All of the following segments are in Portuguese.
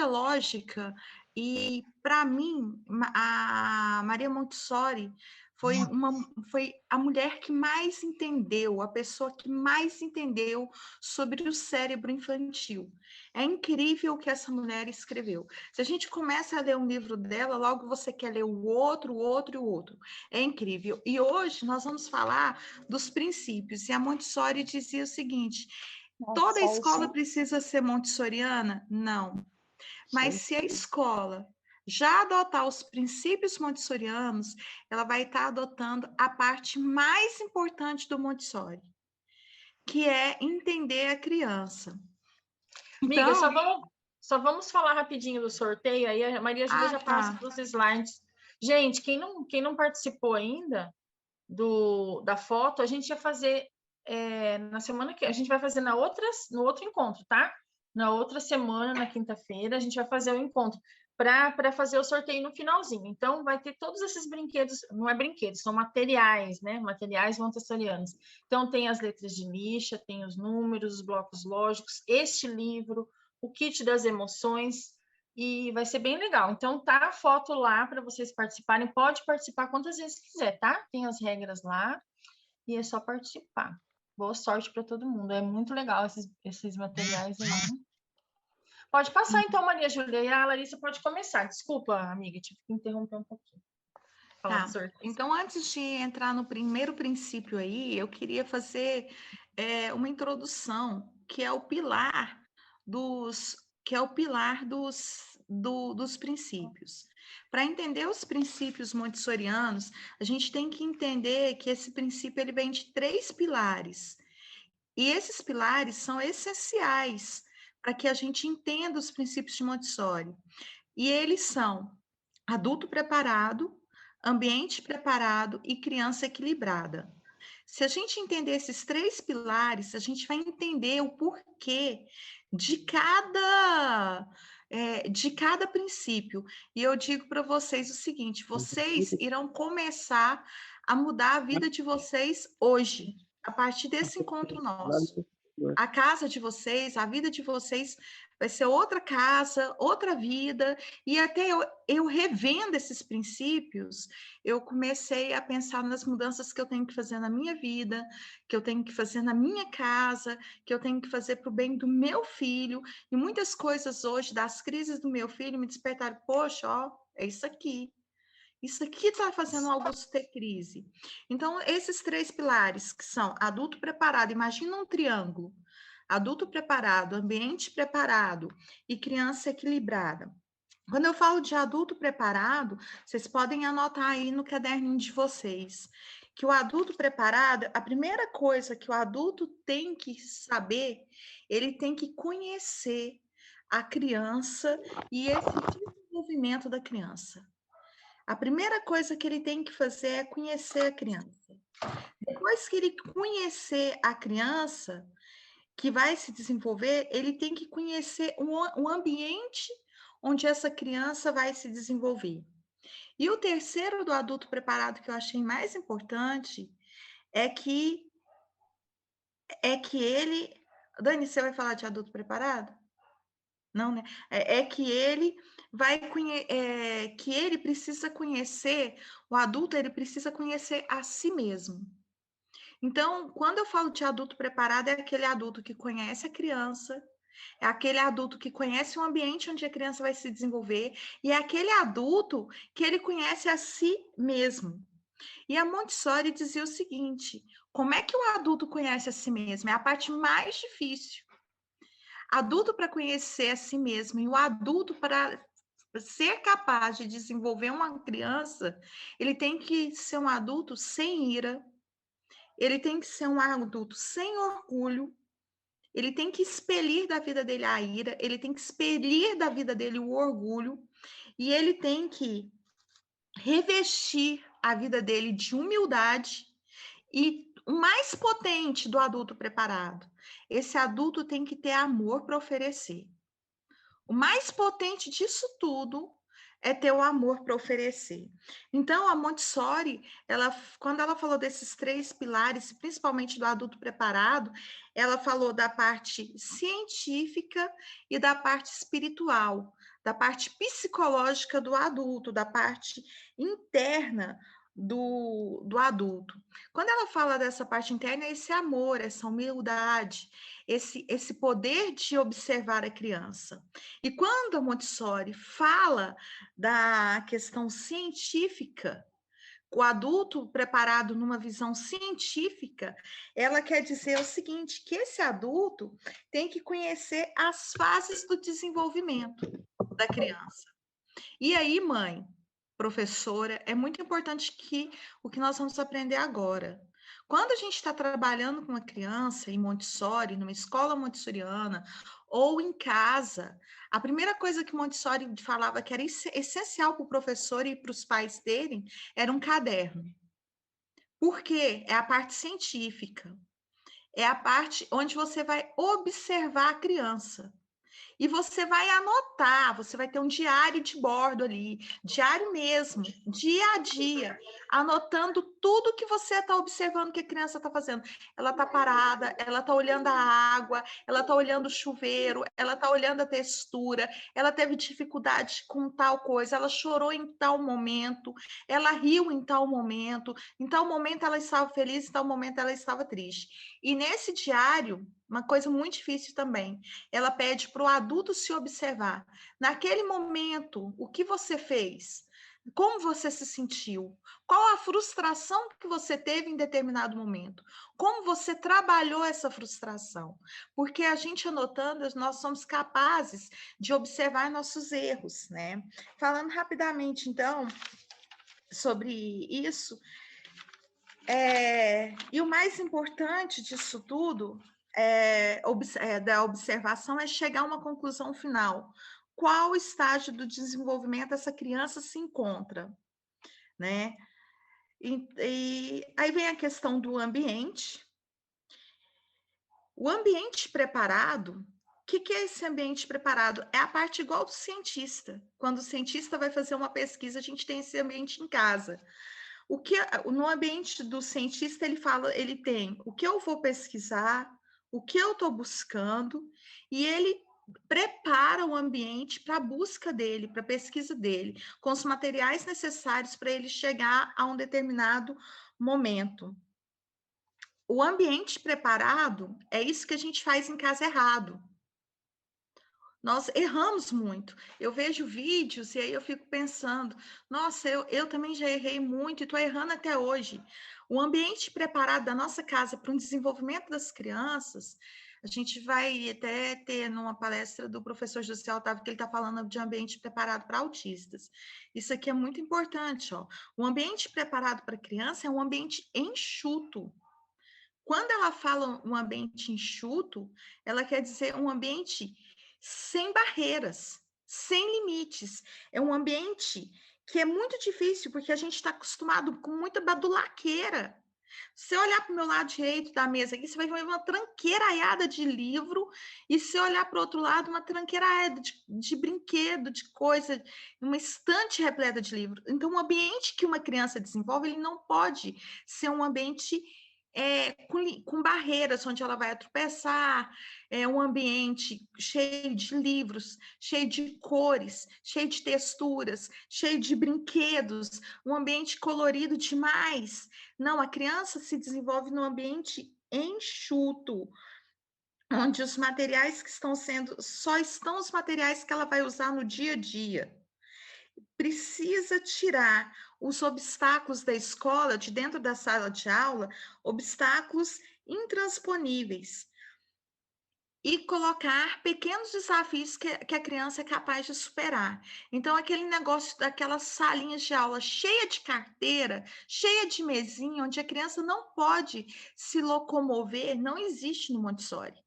lógica, e para mim, a Maria Montessori foi a mulher que mais entendeu, a pessoa que mais entendeu sobre o cérebro infantil. É incrível o que essa mulher escreveu. Se a gente começa a ler um livro dela, logo você quer ler o outro, o outro e o outro. É incrível. E hoje nós vamos falar dos princípios. E a Montessori dizia o seguinte: toda Nossa, escola precisa ser montessoriana? Não. Mas sim. se a escola já adotar os princípios montessorianos, ela vai estar adotando a parte mais importante do Montessori, que é entender a criança. Amiga, Então, só vamos falar rapidinho do sorteio, aí a Maria Júlia já passa tá. para os slides. Gente, quem não participou ainda da foto, a gente ia fazer na semana que a gente vai fazer no outro encontro, tá? Na outra semana, na quinta-feira, a gente vai fazer o encontro para fazer o sorteio no finalzinho. Então, vai ter todos esses brinquedos, não é brinquedos, são materiais, né? Materiais montessorianos. Então, tem as letras de lixa, tem os números, os blocos lógicos, este livro, o kit das emoções, e vai ser bem legal. Então, tá a foto lá para vocês participarem. Pode participar quantas vezes quiser, tá? Tem as regras lá e é só participar. Boa sorte para todo mundo. É muito legal esses materiais aí. Pode passar então, Maria Júlia. E a Larissa pode começar. Desculpa, amiga, tive que interromper um pouquinho. Falar do Tá. sorteio. Então, antes de entrar no primeiro princípio aí, eu queria fazer uma introdução, que é o pilar dos princípios. Para entender os princípios montessorianos, a gente tem que entender que esse princípio ele vem de 3 pilares. E esses pilares são essenciais para que a gente entenda os princípios de Montessori. E eles são adulto preparado, ambiente preparado e criança equilibrada. Se a gente entender esses 3 pilares, a gente vai entender o porquê de cada princípio. E eu digo para vocês o seguinte: vocês irão começar a mudar a vida de vocês hoje, a partir desse encontro nosso. A casa de vocês, a vida de vocês vai ser outra casa, outra vida, e até eu revendo esses princípios, eu comecei a pensar nas mudanças que eu tenho que fazer na minha vida, que eu tenho que fazer na minha casa, que eu tenho que fazer para o bem do meu filho, e muitas coisas hoje, das crises do meu filho, me despertaram, poxa, ó, é isso aqui. Isso aqui está fazendo o Augusto ter crise. Então, esses 3 pilares, que são adulto preparado, imagina um triângulo, adulto preparado, ambiente preparado e criança equilibrada. Quando eu falo de adulto preparado, vocês podem anotar aí no caderninho de vocês, que o adulto preparado, a primeira coisa que o adulto tem que saber, ele tem que conhecer a criança e esse desenvolvimento da criança. A primeira coisa que ele tem que fazer é conhecer a criança. Depois que ele conhecer a criança, que vai se desenvolver, ele tem que conhecer o ambiente onde essa criança vai se desenvolver. E o terceiro do adulto preparado que eu achei mais importante é que ele. Dani, você vai falar de adulto preparado? Não, né? É que ele que ele precisa conhecer, o adulto ele precisa conhecer a si mesmo. Então, quando eu falo de adulto preparado, é aquele adulto que conhece a criança, é aquele adulto que conhece o ambiente onde a criança vai se desenvolver, e é aquele adulto que ele conhece a si mesmo. E a Montessori dizia o seguinte: como é que o adulto conhece a si mesmo? É a parte mais difícil. Adulto para conhecer a si mesmo e o adulto para ser capaz de desenvolver uma criança, ele tem que ser um adulto sem ira, ele tem que ser um adulto sem orgulho, ele tem que expelir da vida dele a ira, ele tem que expelir da vida dele o orgulho, e ele tem que revestir a vida dele de humildade e o mais potente do adulto preparado. Esse adulto tem que ter amor para oferecer. O mais potente disso tudo é ter o amor para oferecer. Então, a Montessori, quando ela falou desses 3 pilares, principalmente do adulto preparado, ela falou da parte científica e da parte espiritual. da parte psicológica do adulto, da parte interna do adulto. Quando ela fala dessa parte interna, é esse amor, essa humildade, esse poder de observar a criança. E quando a Montessori fala da questão científica, o adulto preparado numa visão científica, ela quer dizer o seguinte, que esse adulto tem que conhecer as fases do desenvolvimento da criança. E aí, mãe, professora, é muito importante que o que nós vamos aprender agora. Quando a gente está trabalhando com uma criança em Montessori, numa escola montessoriana, ou em casa, a primeira coisa que Montessori falava que era essencial para o professor e para os pais terem era um caderno. Por quê? É a parte científica. É a parte onde você vai observar a criança. E você vai anotar, você vai ter um diário de bordo ali, diário mesmo, dia a dia, anotando tudo que você está observando que a criança está fazendo. Ela está parada, ela está olhando a água, ela está olhando o chuveiro, ela está olhando a textura, ela teve dificuldade com tal coisa, ela chorou em tal momento, ela riu em tal momento ela estava feliz, em tal momento ela estava triste. E nesse diário, uma coisa muito difícil também, ela pede para o adulto se observar. Naquele momento, o que você fez? Como você se sentiu? Qual a frustração que você teve em determinado momento? Como você trabalhou essa frustração? Porque a gente anotando, nós somos capazes de observar nossos erros, né? Falando rapidamente, então, sobre isso, e o mais importante disso tudo da observação é chegar a uma conclusão final. Qual estágio do desenvolvimento essa criança se encontra, né? E aí vem a questão do ambiente. O ambiente preparado, o que é esse ambiente preparado? É a parte igual do cientista. Quando o cientista vai fazer uma pesquisa, a gente tem esse ambiente em casa. No ambiente do cientista, ele tem o que eu vou pesquisar, o que eu estou buscando, e ele prepara o ambiente para a busca dele, para a pesquisa dele, com os materiais necessários para ele chegar a um determinado momento. O ambiente preparado é isso que a gente faz em casa errado. Nós erramos muito. Eu vejo vídeos e aí eu fico pensando, nossa, eu também já errei muito e estou errando até hoje. O ambiente preparado da nossa casa para o desenvolvimento das crianças, a gente vai até ter numa palestra do professor José Otávio, que ele está falando de ambiente preparado para autistas. Isso aqui é muito importante, ó. O ambiente preparado para criança é um ambiente enxuto. Quando ela fala um ambiente enxuto, ela quer dizer um ambiente sem barreiras, sem limites. É um ambiente que é muito difícil, porque a gente está acostumado com muita badulaqueira. Se você olhar para o meu lado direito da mesa aqui, você vai ver uma tranqueiraiada de livro, e se olhar para o outro lado, uma tranqueiraiada de brinquedo, de coisa, uma estante repleta de livro. Então, o ambiente que uma criança desenvolve, ele não pode ser um ambiente com barreiras, onde ela vai tropeçar, um ambiente cheio de livros, cheio de cores, cheio de texturas, cheio de brinquedos, um ambiente colorido demais. Não, a criança se desenvolve num ambiente enxuto, onde os materiais que estão sendo, só estão os materiais que ela vai usar no dia a dia. Precisa tirar os obstáculos da escola, de dentro da sala de aula, obstáculos intransponíveis, e colocar pequenos desafios que a criança é capaz de superar. Então, aquele negócio daquelas salinhas de aula cheia de carteira, cheia de mesinha, onde a criança não pode se locomover, não existe no Montessori.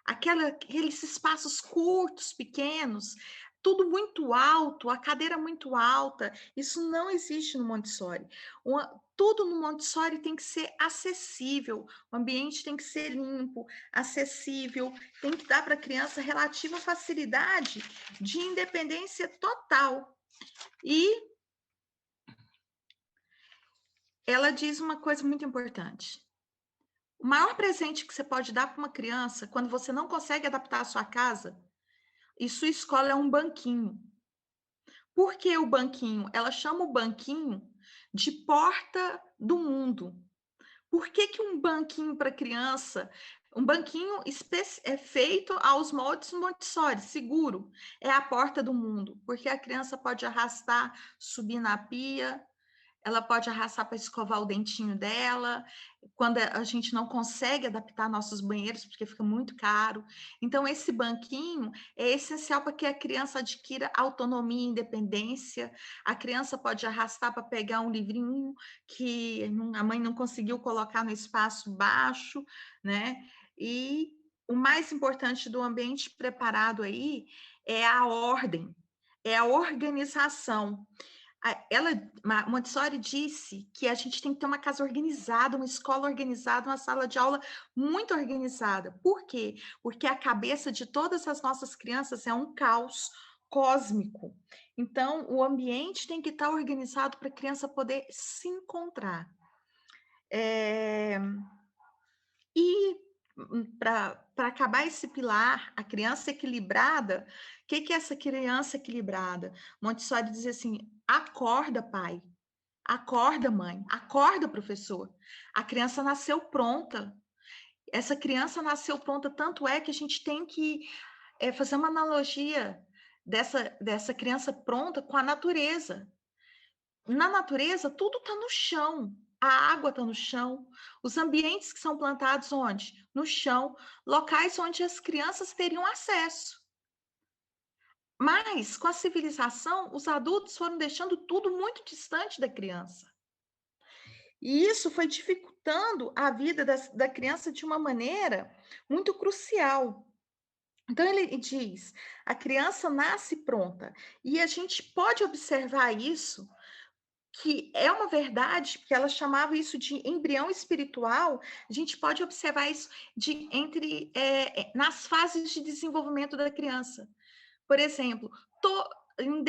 Aqueles espaços curtos, pequenos, tudo muito alto, a cadeira muito alta, isso não existe no Montessori. Tudo no Montessori tem que ser acessível, o ambiente tem que ser limpo, acessível, tem que dar para a criança relativa facilidade de independência total. E ela diz uma coisa muito importante. O maior presente que você pode dar para uma criança, quando você não consegue adaptar a sua casa, e sua escola é um banquinho. Por que o banquinho? Ela chama o banquinho de porta do mundo. Por que que um banquinho para criança, um banquinho é feito aos moldes Montessori, seguro, é a porta do mundo, porque a criança pode arrastar, subir na pia, ela pode arrastar para escovar o dentinho dela, quando a gente não consegue adaptar nossos banheiros, porque fica muito caro. Então, esse banquinho é essencial para que a criança adquira autonomia e independência. A criança pode arrastar para pegar um livrinho que a mãe não conseguiu colocar no espaço baixo, né? E o mais importante do ambiente preparado aí é a ordem, é a organização. Montessori disse que a gente tem que ter uma casa organizada, uma escola organizada, uma sala de aula muito organizada. Por quê? Porque a cabeça de todas as nossas crianças é um caos cósmico. Então, o ambiente tem que estar organizado para a criança poder se encontrar. E para acabar esse pilar, a criança equilibrada, o que é essa criança equilibrada? Montessori diz assim: acorda, pai. Acorda, mãe. Acorda, professor. A criança nasceu pronta. Essa criança nasceu pronta, tanto é que a gente tem que fazer uma analogia dessa criança pronta com a natureza. Na natureza, tudo está no chão. A água está no chão. Os ambientes que são plantados onde? No chão. Locais onde as crianças teriam acesso. Mas, com a civilização, os adultos foram deixando tudo muito distante da criança. E isso foi dificultando a vida da criança de uma maneira muito crucial. Então, ele diz: a criança nasce pronta. E a gente pode observar isso, que é uma verdade, porque ela chamava isso de embrião espiritual. A gente pode observar isso nas fases de desenvolvimento da criança. Por exemplo, em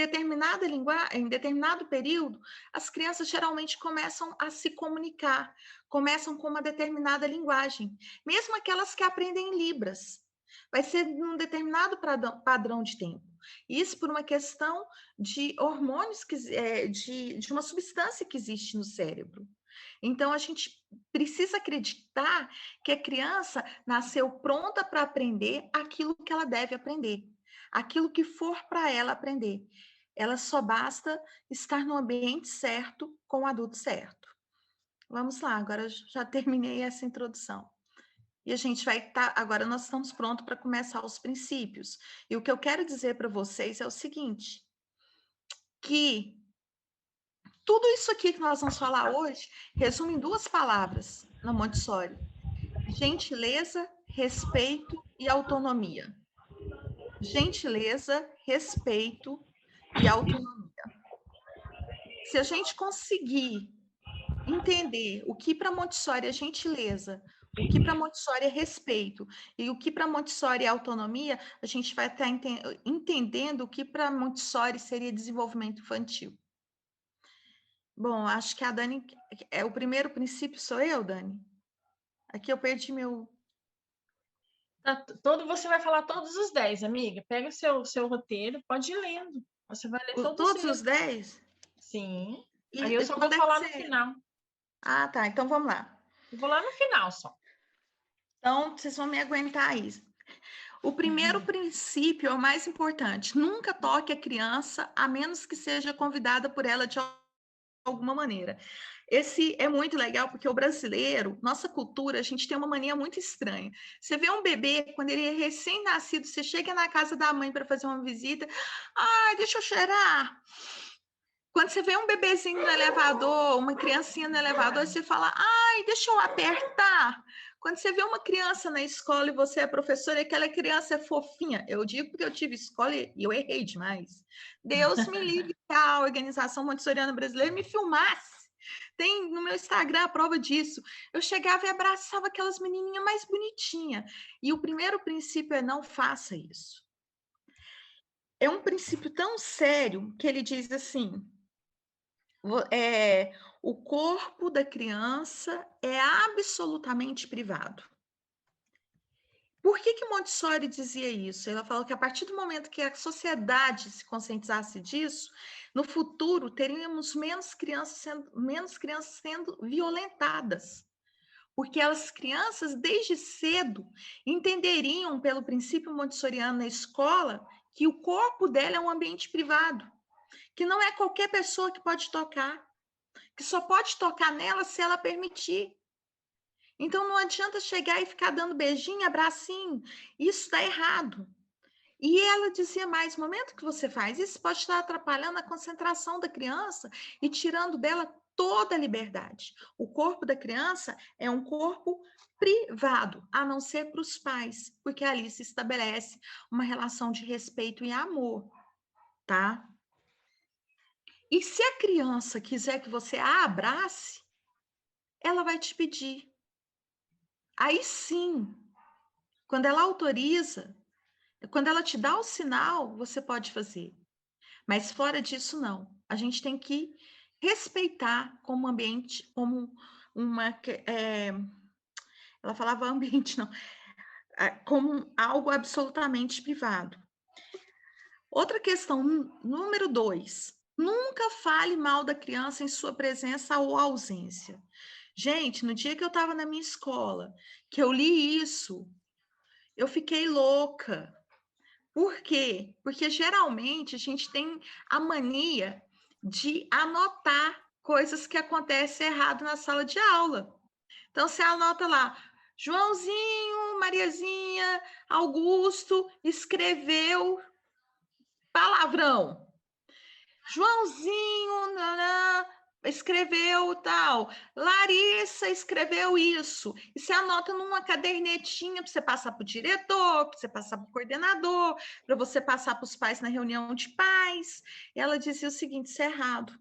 em determinado período, as crianças geralmente começam a se comunicar, começam com uma determinada linguagem, mesmo aquelas que aprendem em Libras. Vai ser num determinado padrão de tempo. Isso por uma questão de hormônios, de uma substância que existe no cérebro. Então, a gente precisa acreditar que a criança nasceu pronta para aprender aquilo que ela deve aprender, aquilo que for para ela aprender. Ela só basta estar no ambiente certo, com o adulto certo. Vamos lá, agora já terminei essa introdução. E a gente vai estar. Agora nós estamos prontos para começar os princípios. E o que eu quero dizer para vocês é o seguinte: que tudo isso aqui que nós vamos falar hoje resume em 2 palavras na Montessori: gentileza, respeito e autonomia. Gentileza, respeito e autonomia. Se a gente conseguir entender o que para Montessori é gentileza, o que para Montessori é respeito e o que para Montessori é autonomia, a gente vai estar entendendo o que para Montessori seria desenvolvimento infantil. Bom, acho que a Dani, o primeiro princípio sou eu, Dani. Aqui eu perdi meu... Você vai falar todos os 10, amiga. Pega o seu roteiro, pode ir lendo. Você vai ler todos os 10? Sim. E, aí eu só vou falar no final. Ah, tá. Então vamos lá. Eu vou lá no final só. Então, vocês vão me aguentar aí. O primeiro princípio é o mais importante. Nunca toque a criança, a menos que seja convidada por ela de alguma maneira. Esse é muito legal, porque o brasileiro, nossa cultura, a gente tem uma mania muito estranha. Você vê um bebê, quando ele é recém-nascido, você chega na casa da mãe para fazer uma visita, ai, deixa eu cheirar. Quando você vê um bebezinho no elevador, uma criancinha no elevador, você fala, ai, deixa eu apertar. Quando você vê uma criança na escola e você é professora e aquela criança é fofinha, eu digo porque eu tive escola e eu errei demais. Deus me livre que a Organização Montessoriana Brasileira me filmasse. Tem no meu Instagram a prova disso. Eu chegava e abraçava aquelas menininhas mais bonitinhas. E o primeiro princípio é não faça isso. É um princípio tão sério que ele diz assim, o corpo da criança é absolutamente privado. Por que Montessori dizia isso? Ela falou que a partir do momento que a sociedade se conscientizasse disso, no futuro teríamos menos crianças sendo violentadas. Porque as crianças, desde cedo, entenderiam, pelo princípio montessoriano na escola, que o corpo dela é um ambiente privado, que não é qualquer pessoa que pode tocar, que só pode tocar nela se ela permitir. Então, não adianta chegar e ficar dando beijinho, abracinho. Isso dá errado. E ela dizia mais, no momento que você faz isso, pode estar atrapalhando a concentração da criança e tirando dela toda a liberdade. O corpo da criança é um corpo privado, a não ser para os pais, porque ali se estabelece uma relação de respeito e amor, tá? E se a criança quiser que você a abrace, ela vai te pedir. Aí sim, quando ela autoriza, quando ela te dá o sinal, você pode fazer. Mas fora disso, não. A gente tem que respeitar como ambiente, como uma. Ela falava ambiente, não. Como algo absolutamente privado. Outra questão, número 2. Nunca fale mal da criança em sua presença ou ausência. Gente, no dia que eu estava na minha escola, que eu li isso, eu fiquei louca. Por quê? Porque geralmente a gente tem a mania de anotar coisas que acontecem errado na sala de aula. Então, você anota lá, Joãozinho, Mariazinha, Augusto escreveu palavrão. Joãozinho, nanã, escreveu tal. Larissa escreveu isso. E você anota numa cadernetinha para você passar para o diretor, para você passar para o coordenador, para você passar para os pais na reunião de pais. E ela dizia o seguinte: isso é errado,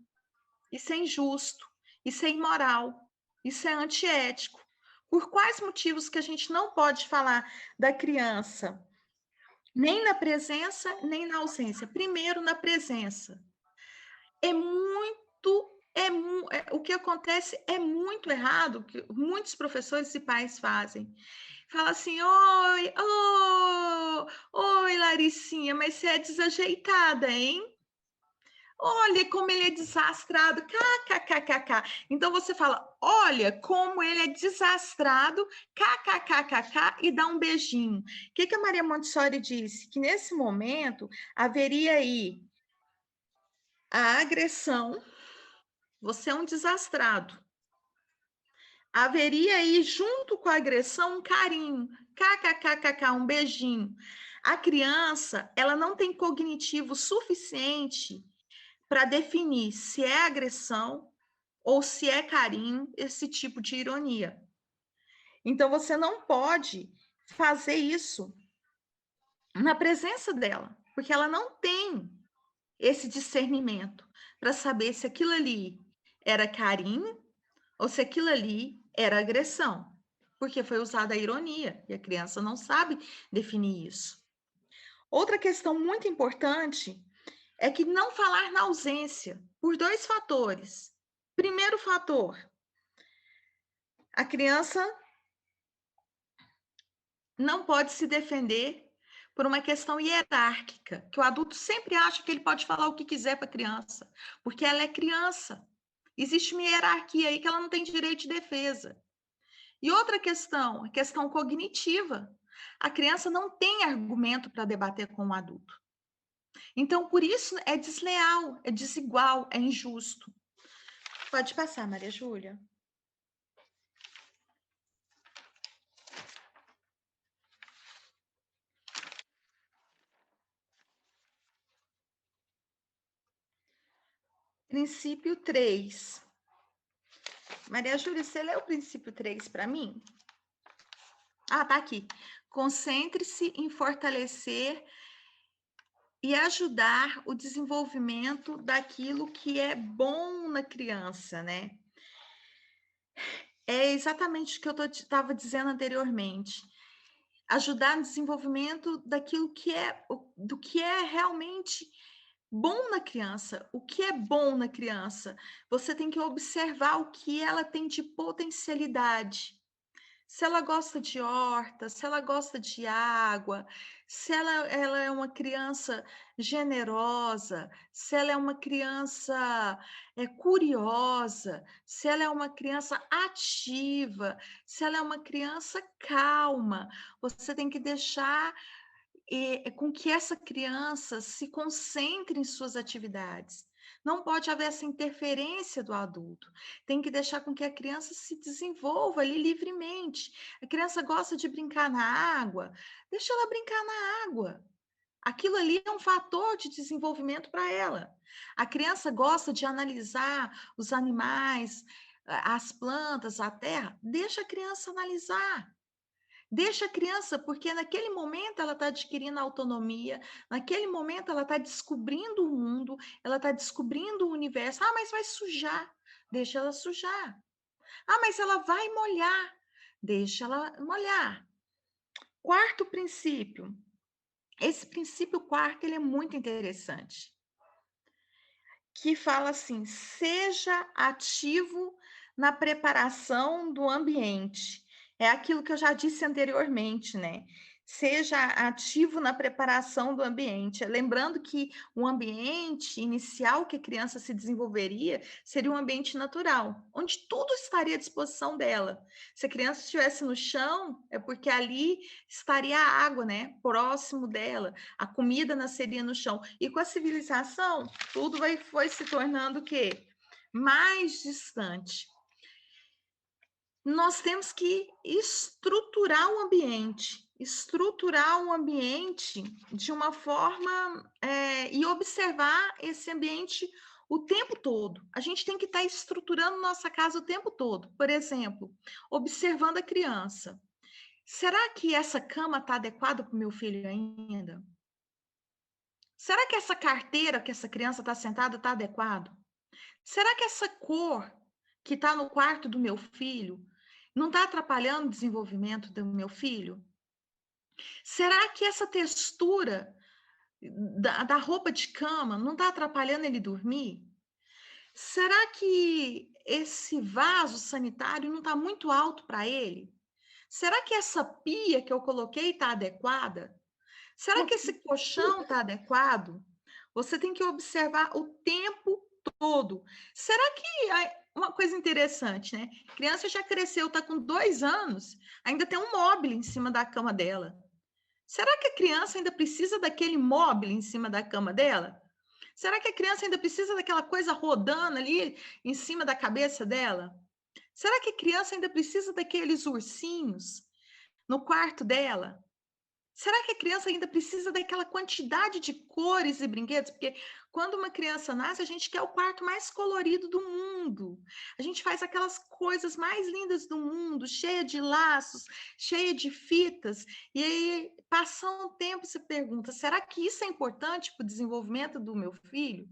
isso é injusto, isso é imoral, isso é antiético. Por quais motivos que a gente não pode falar da criança? Nem na presença, nem na ausência. Primeiro, na presença. O que acontece é muito errado, que muitos professores e pais fazem. Fala assim, oi, Laricinha, mas você é desajeitada, hein? Olha como ele é desastrado, kkkk. Então você fala, olha como ele é desastrado, kkkk, e dá um beijinho. O que a Maria Montessori disse? Que nesse momento haveria aí a agressão. Você é um desastrado. Haveria aí, junto com a agressão, um carinho. KKKKK, um beijinho. A criança, ela não tem cognitivo suficiente para definir se é agressão ou se é carinho, esse tipo de ironia. Então, você não pode fazer isso na presença dela, porque ela não tem esse discernimento para saber se aquilo ali era carinho ou se aquilo ali era agressão, porque foi usada a ironia e a criança não sabe definir isso. Outra questão muito importante é que não falar na ausência, por 2 fatores. Primeiro fator, a criança não pode se defender por uma questão hierárquica, que o adulto sempre acha que ele pode falar o que quiser para a criança, porque ela é criança. Existe uma hierarquia aí que ela não tem direito de defesa. E outra questão, a questão cognitiva. A criança não tem argumento para debater com o adulto. Então, por isso, é desleal, é desigual, é injusto. Pode passar, Maria Júlia. Princípio 3. Maria Júlia, você lê o princípio 3 para mim? Ah, tá aqui. Concentre-se em fortalecer e ajudar o desenvolvimento daquilo que é bom na criança, né? É exatamente o que eu estava dizendo anteriormente. Ajudar no desenvolvimento daquilo que do que é realmente bom na criança. O que é bom na criança? Você tem que observar o que ela tem de potencialidade. se ela gosta de horta, se ela gosta de água, se ela é uma criança generosa, se ela é uma criança, curiosa, se ela é uma criança ativa, se ela é uma criança calma. Você tem que deixar, com que essa criança se concentre em suas atividades. Não pode haver essa interferência do adulto. Tem que deixar com que a criança se desenvolva ali livremente. A criança gosta de brincar na água, deixa ela brincar na água. Aquilo ali é um fator de desenvolvimento para ela. A criança gosta de analisar os animais, as plantas, a terra, deixa a criança analisar. Deixa a criança, porque naquele momento ela está adquirindo autonomia, naquele momento ela está descobrindo o mundo, ela está descobrindo o universo. Ah, mas vai sujar. Deixa ela sujar. Ah, mas ela vai molhar. Deixa ela molhar. Quarto princípio. Esse princípio quarto, ele é muito interessante. Que fala assim: seja ativo na preparação do ambiente. É aquilo que eu já disse anteriormente, né? Seja ativo na preparação do ambiente. Lembrando que o ambiente inicial que a criança se desenvolveria seria um ambiente natural, onde tudo estaria à disposição dela. Se a criança estivesse no chão, é porque ali estaria a água, né? Próximo dela. A comida nasceria no chão. E com a civilização, tudo foi se tornando o quê? Mais distante. Nós temos que estruturar o ambiente de uma forma, e observar esse ambiente o tempo todo. A gente tem que estar estruturando nossa casa o tempo todo. Por exemplo, observando a criança. Será que essa cama está adequada para o meu filho ainda? Será que essa carteira que essa criança está sentada está adequado? Será que essa cor que está no quarto do meu filho não está atrapalhando o desenvolvimento do meu filho? Será que essa textura da roupa de cama não está atrapalhando ele dormir? Será que esse vaso sanitário não está muito alto para ele? Será que essa pia que eu coloquei está adequada? Será que esse colchão está adequado? Você tem que observar o tempo todo. Será que uma coisa interessante, né? A criança já cresceu, está com 2 anos, ainda tem um móvel em cima da cama dela. Será que a criança ainda precisa daquele móvel em cima da cama dela? Será que a criança ainda precisa daquela coisa rodando ali em cima da cabeça dela? Será que a criança ainda precisa daqueles ursinhos no quarto dela? Será que a criança ainda precisa daquela quantidade de cores e brinquedos? Porque quando uma criança nasce, a gente quer o quarto mais colorido do mundo. A gente faz aquelas coisas mais lindas do mundo, cheia de laços, cheia de fitas. E aí, passa um tempo, você pergunta: será que isso é importante para o desenvolvimento do meu filho?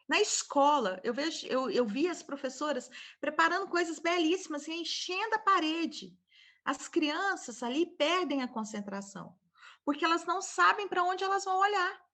Na escola, eu vi as professoras preparando coisas belíssimas e enchendo a parede. As crianças ali perdem a concentração, porque elas não sabem para onde elas vão olhar.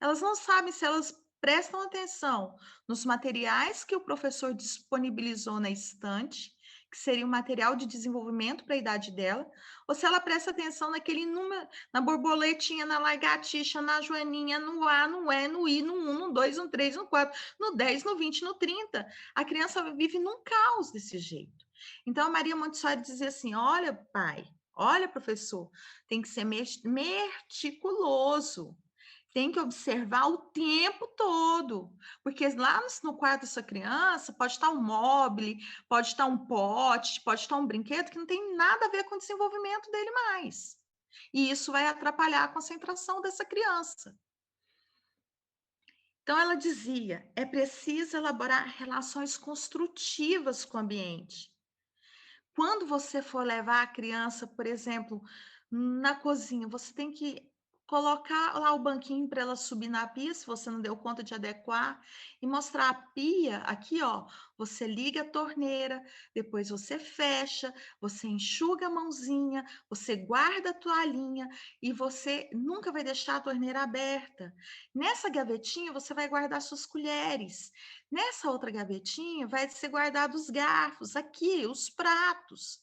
Elas não sabem se elas prestam atenção nos materiais que o professor disponibilizou na estante, que seria um material de desenvolvimento para a idade dela, ou se ela presta atenção naquele número, na borboletinha, na lagartixa, na joaninha, no A, no E, no I, no 1, no 2, no 3, no 4, no 10, no 20, no 30. A criança vive num caos desse jeito. Então, a Maria Montessori dizia assim: olha, pai, olha, professor, tem que ser meticuloso. Tem que observar o tempo todo, porque lá no quarto da sua criança pode estar um móvel, pode estar um pote, pode estar um brinquedo que não tem nada a ver com o desenvolvimento dele mais. E isso vai atrapalhar a concentração dessa criança. Então, ela dizia: é preciso elaborar relações construtivas com o ambiente. Quando você for levar a criança, por exemplo, na cozinha, você tem que colocar lá o banquinho para ela subir na pia, se você não deu conta de adequar, e mostrar a pia aqui, ó. Você liga a torneira, depois você fecha, você enxuga a mãozinha, você guarda a toalhinha e você nunca vai deixar a torneira aberta. Nessa gavetinha você vai guardar suas colheres. Nessa outra gavetinha vai ser guardado os garfos, aqui, os pratos.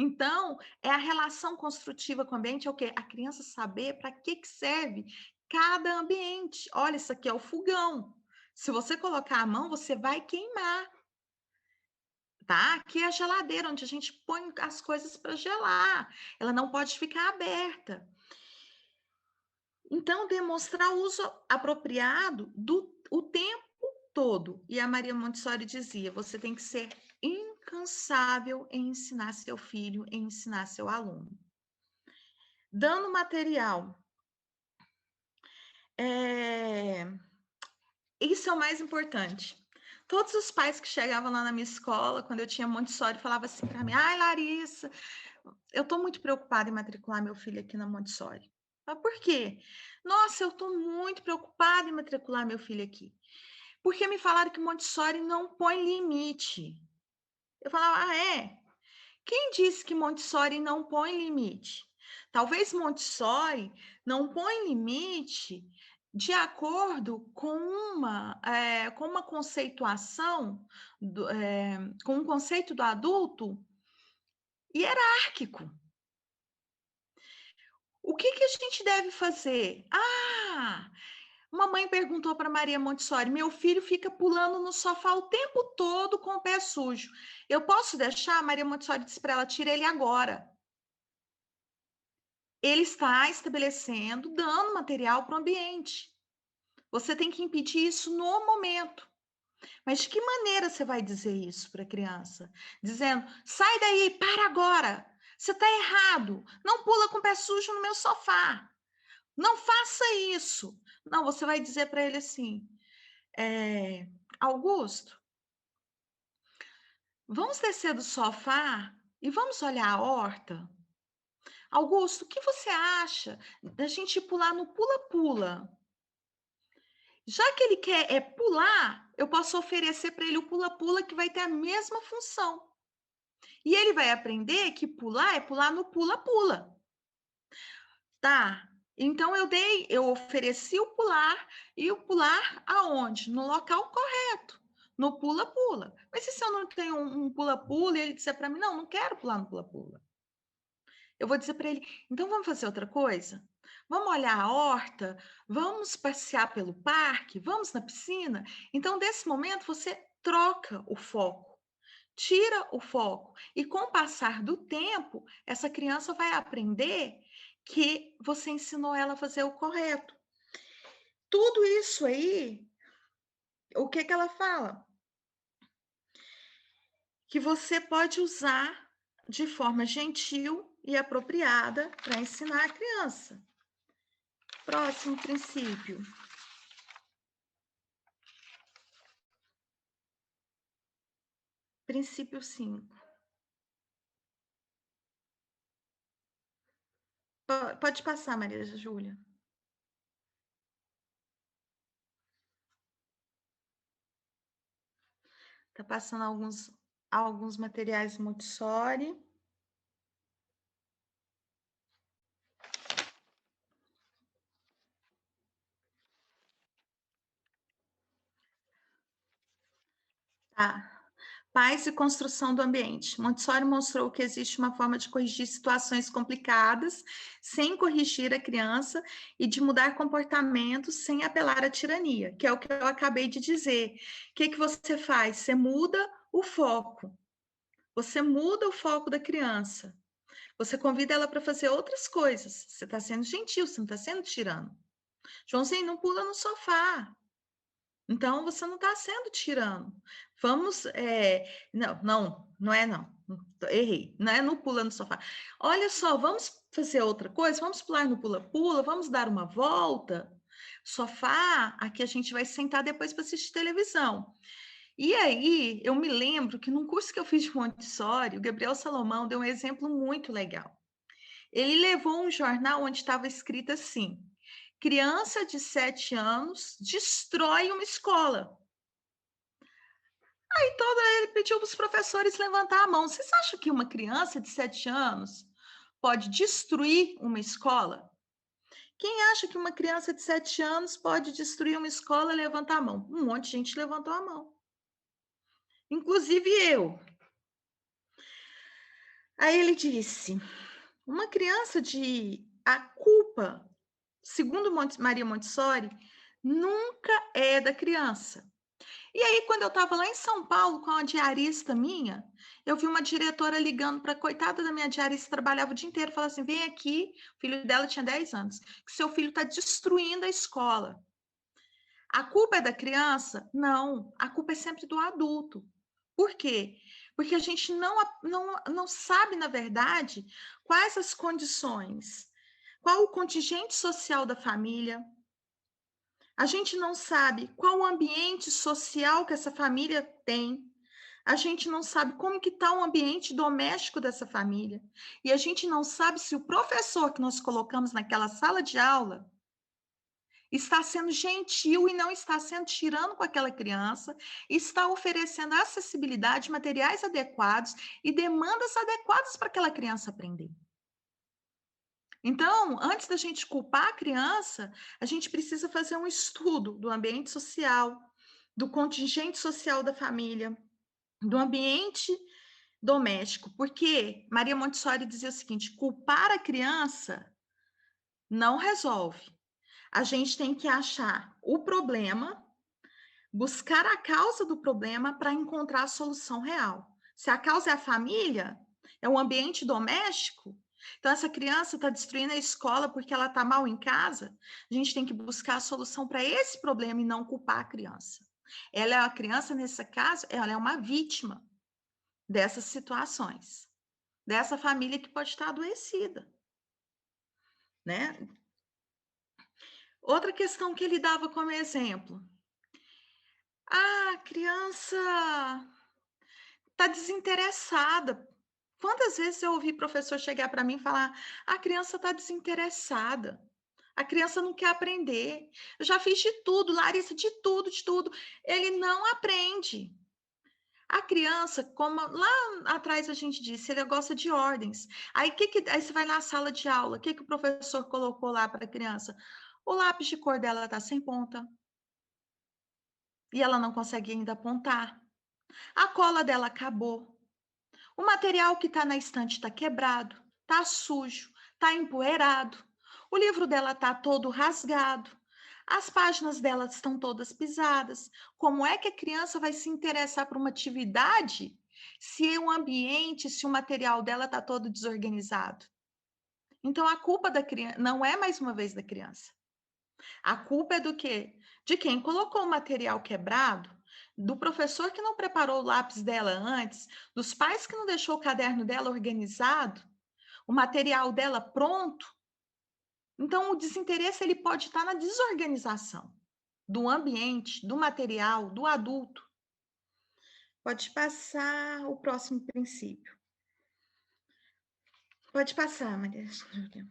Então, é a relação construtiva com o ambiente, é o quê? A criança saber para que serve cada ambiente. Olha, isso aqui é o fogão. Se você colocar a mão, você vai queimar, tá? Aqui é a geladeira, onde a gente põe as coisas para gelar. Ela não pode ficar aberta. Então, demonstrar o uso apropriado do o tempo todo. E a Maria Montessori dizia: você tem que ser incansável em ensinar seu filho, em ensinar seu aluno. Dando material. Isso é o mais importante. Todos os pais que chegavam lá na minha escola, quando eu tinha Montessori, falavam assim para mim: ai, Larissa, eu estou muito preocupada em matricular meu filho aqui na Montessori. Mas por quê? Nossa, eu estou muito preocupada em matricular meu filho aqui. Porque me falaram que Montessori não põe limite. Eu falava: ah, é? Quem disse que Montessori não põe limite? Talvez Montessori não põe limite de acordo com uma conceituação, com um conceito do adulto hierárquico. O que a gente deve fazer? Ah, uma mãe perguntou para Maria Montessori: meu filho fica pulando no sofá o tempo todo com o pé sujo. Eu posso deixar? Maria Montessori disse para ela: tira ele agora. Ele está estabelecendo, dando material para o ambiente. Você tem que impedir isso no momento. Mas de que maneira você vai dizer isso para a criança? Dizendo: sai daí, para agora. Você está errado. Não pula com o pé sujo no meu sofá. Não faça isso. Não, você vai dizer para ele assim: Augusto, vamos descer do sofá e vamos olhar a horta? Augusto, o que você acha da gente pular no pula-pula? Já que ele quer pular, eu posso oferecer para ele o pula-pula que vai ter a mesma função. E ele vai aprender que pular é pular no pula-pula. Tá? Então eu ofereci o pular e o pular aonde? No local correto, no pula-pula. Mas e se eu não tenho um pula-pula e ele disser para mim: não quero pular no pula-pula? Eu vou dizer para ele: então vamos fazer outra coisa? Vamos olhar a horta? Vamos passear pelo parque? Vamos na piscina? Então, desse momento, você troca o foco, tira o foco. E com o passar do tempo, essa criança vai aprender que você ensinou ela a fazer o correto. Tudo isso aí, o que ela fala? Que você pode usar de forma gentil e apropriada para ensinar a criança. Próximo princípio. Princípio 5. Pode passar, Maria Júlia. Está passando alguns materiais Montessori. Tá. Paz e construção do ambiente. Montessori mostrou que existe uma forma de corrigir situações complicadas sem corrigir a criança e de mudar comportamentos sem apelar à tirania, que é o que eu acabei de dizer. O que você faz? Você muda o foco. Você muda o foco da criança. Você convida ela para fazer outras coisas. Você está sendo gentil, você não está sendo tirano. Joãozinho, não pula no sofá. Então, você não está sendo tirano. Vamos. Não é não. Errei. Não é no pula no sofá. Olha só, vamos fazer outra coisa? Vamos pular no pula-pula? Vamos dar uma volta? Sofá, aqui a gente vai sentar depois para assistir televisão. E aí, eu me lembro que num curso que eu fiz de Montessori, o Gabriel Salomão deu um exemplo muito legal. Ele levou um jornal onde estava escrito assim: criança de 7 anos destrói uma escola. Aí ele pediu para os professores levantar a mão. Vocês acham que uma criança de 7 anos pode destruir uma escola? Quem acha que uma criança de 7 anos pode destruir uma escola, levanta a mão. Um monte de gente levantou a mão. Inclusive eu. Aí ele disse: uma criança de a culpa, segundo Maria Montessori, nunca é da criança. E aí, quando eu estava lá em São Paulo com a diarista minha, eu vi uma diretora ligando para a coitada da minha diarista, que trabalhava o dia inteiro, falou assim: vem aqui, o filho dela tinha 10 anos, que seu filho está destruindo a escola. A culpa é da criança? Não, a culpa é sempre do adulto. Por quê? Porque a gente não sabe, na verdade, quais as condições, qual o contingente social da família. A gente não sabe qual o ambiente social que essa família tem. A gente não sabe como que está o ambiente doméstico dessa família. E a gente não sabe se o professor que nós colocamos naquela sala de aula está sendo gentil e não está sendo tirano com aquela criança, está oferecendo acessibilidade, materiais adequados e demandas adequadas para aquela criança aprender. Então, antes da gente culpar a criança, a gente precisa fazer um estudo do ambiente social, do contingente social da família, do ambiente doméstico, porque Maria Montessori dizia o seguinte: culpar a criança não resolve. A gente tem que achar o problema, buscar a causa do problema para encontrar a solução real. Se a causa é a família, é o ambiente doméstico, então essa criança está destruindo a escola porque ela está mal em casa, a gente tem que buscar a solução para esse problema e não culpar a criança. Ela é a criança, nesse caso, ela é uma vítima dessas situações, dessa família que pode estar adoecida, né? Outra questão que ele dava como exemplo: a criança está desinteressada. Quantas vezes eu ouvi professor chegar para mim e falar: a criança está desinteressada, a criança não quer aprender. Eu já fiz de tudo, Larissa, de tudo, de tudo. Ele não aprende. A criança, como lá atrás a gente disse, ele gosta de ordens. Aí você vai na sala de aula, o que, que o professor colocou lá para a criança? O lápis de cor dela está sem ponta e ela não consegue ainda apontar. A cola dela acabou. O material que está na estante está quebrado, está sujo, está empoeirado. O livro dela está todo rasgado. As páginas dela estão todas pisadas. Como é que a criança vai se interessar por uma atividade se o ambiente, se o material dela está todo desorganizado? Então, a culpa da criança não é mais uma vez da criança. A culpa é do quê? De quem colocou o material quebrado, do professor que não preparou o lápis dela antes, dos pais que não deixou o caderno dela organizado, o material dela pronto. Então, o desinteresse ele pode estar na desorganização do ambiente, do material, do adulto. Pode passar o próximo princípio. Pode passar, Maria Júlia.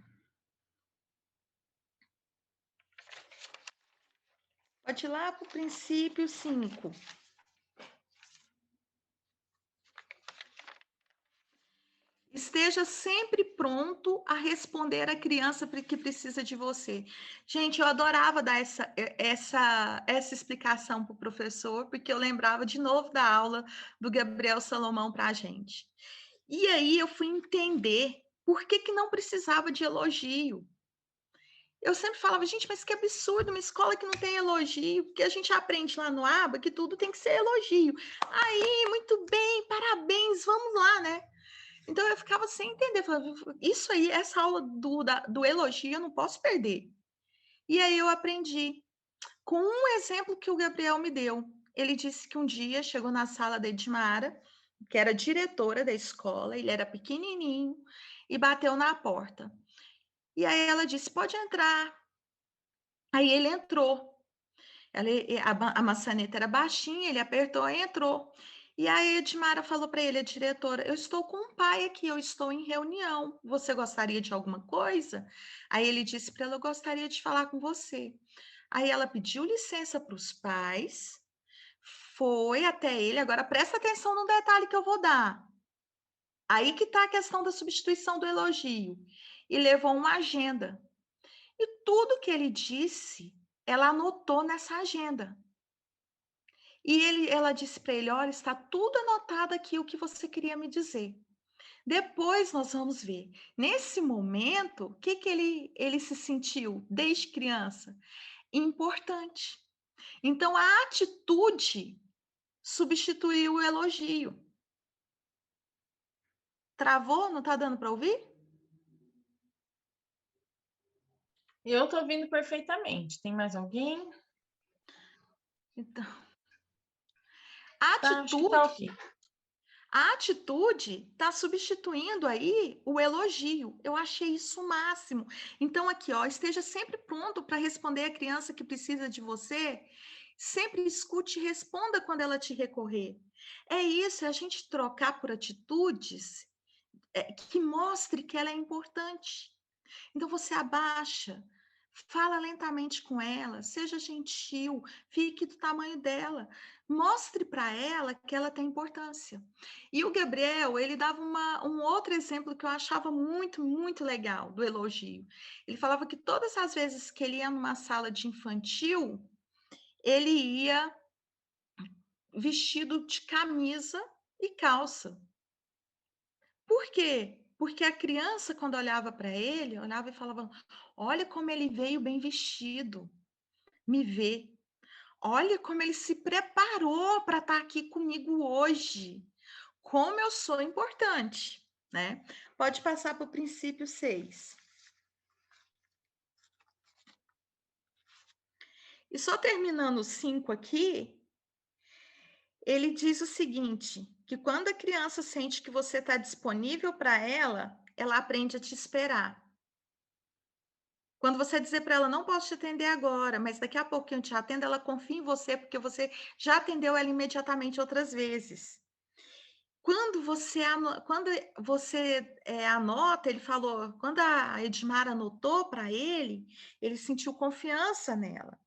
Pode ir lá para o princípio 5. Esteja sempre pronto a responder a criança que precisa de você. Gente, eu adorava dar essa explicação para o professor, porque eu lembrava de novo da aula do Gabriel Salomão para a gente. E aí eu fui entender por que não precisava de elogio. Eu sempre falava, gente, mas que absurdo, uma escola que não tem elogio, porque a gente aprende lá no ABA que tudo tem que ser elogio. Aí, muito bem, parabéns, vamos lá, né? Então eu ficava sem entender, falava, isso aí, essa aula do elogio eu não posso perder. E aí eu aprendi com um exemplo que o Gabriel me deu. Ele disse que um dia chegou na sala da Edmara, que era diretora da escola, ele era pequenininho, e bateu na porta. E aí ela disse, pode entrar. Aí ele entrou. A maçaneta era baixinha, ele apertou e entrou. E aí a Edmara falou para ele, a diretora, eu estou com um pai aqui, eu estou em reunião. Você gostaria de alguma coisa? Aí ele disse para ela, eu gostaria de falar com você. Aí ela pediu licença para os pais, foi até ele. Agora presta atenção no detalhe que eu vou dar. Aí que está a questão da substituição do elogio. E levou uma agenda. E tudo que ele disse, ela anotou nessa agenda. E ela disse para ele: olha, está tudo anotado aqui o que você queria me dizer. Depois nós vamos ver. Nesse momento, o que que ele se sentiu desde criança? Importante. Então a atitude substituiu o elogio. Travou? Não está dando para ouvir? Eu estou ouvindo perfeitamente. Tem mais alguém? Então, a Acho que tá atitude, ok. a atitude está substituindo aí o elogio. Eu achei isso o máximo. Então, aqui, ó, esteja sempre pronto para responder a criança que precisa de você. Sempre escute e responda quando ela te recorrer. É isso, é a gente trocar por atitudes que mostre que ela é importante. Então você abaixa, fala lentamente com ela, seja gentil, fique do tamanho dela, mostre para ela que ela tem importância. E o Gabriel, ele dava um outro exemplo que eu achava muito, muito legal do elogio. Ele falava que todas as vezes que ele ia numa sala de infantil, ele ia vestido de camisa e calça. Por quê? Porque a criança, quando olhava para ele, olhava e falava: olha como ele veio bem vestido, me vê. Olha como ele se preparou para estar aqui comigo hoje. Como eu sou importante, né? Pode passar para o princípio 6. E só terminando o 5 aqui, ele diz o seguinte: que quando a criança sente que você está disponível para ela, ela aprende a te esperar. Quando você dizer para ela: "Não posso te atender agora, mas daqui a pouquinho eu te atendo", ela confia em você, porque você já atendeu ela imediatamente outras vezes. Quando você anota, ele falou, quando a Edmar anotou para ele, ele sentiu confiança nela.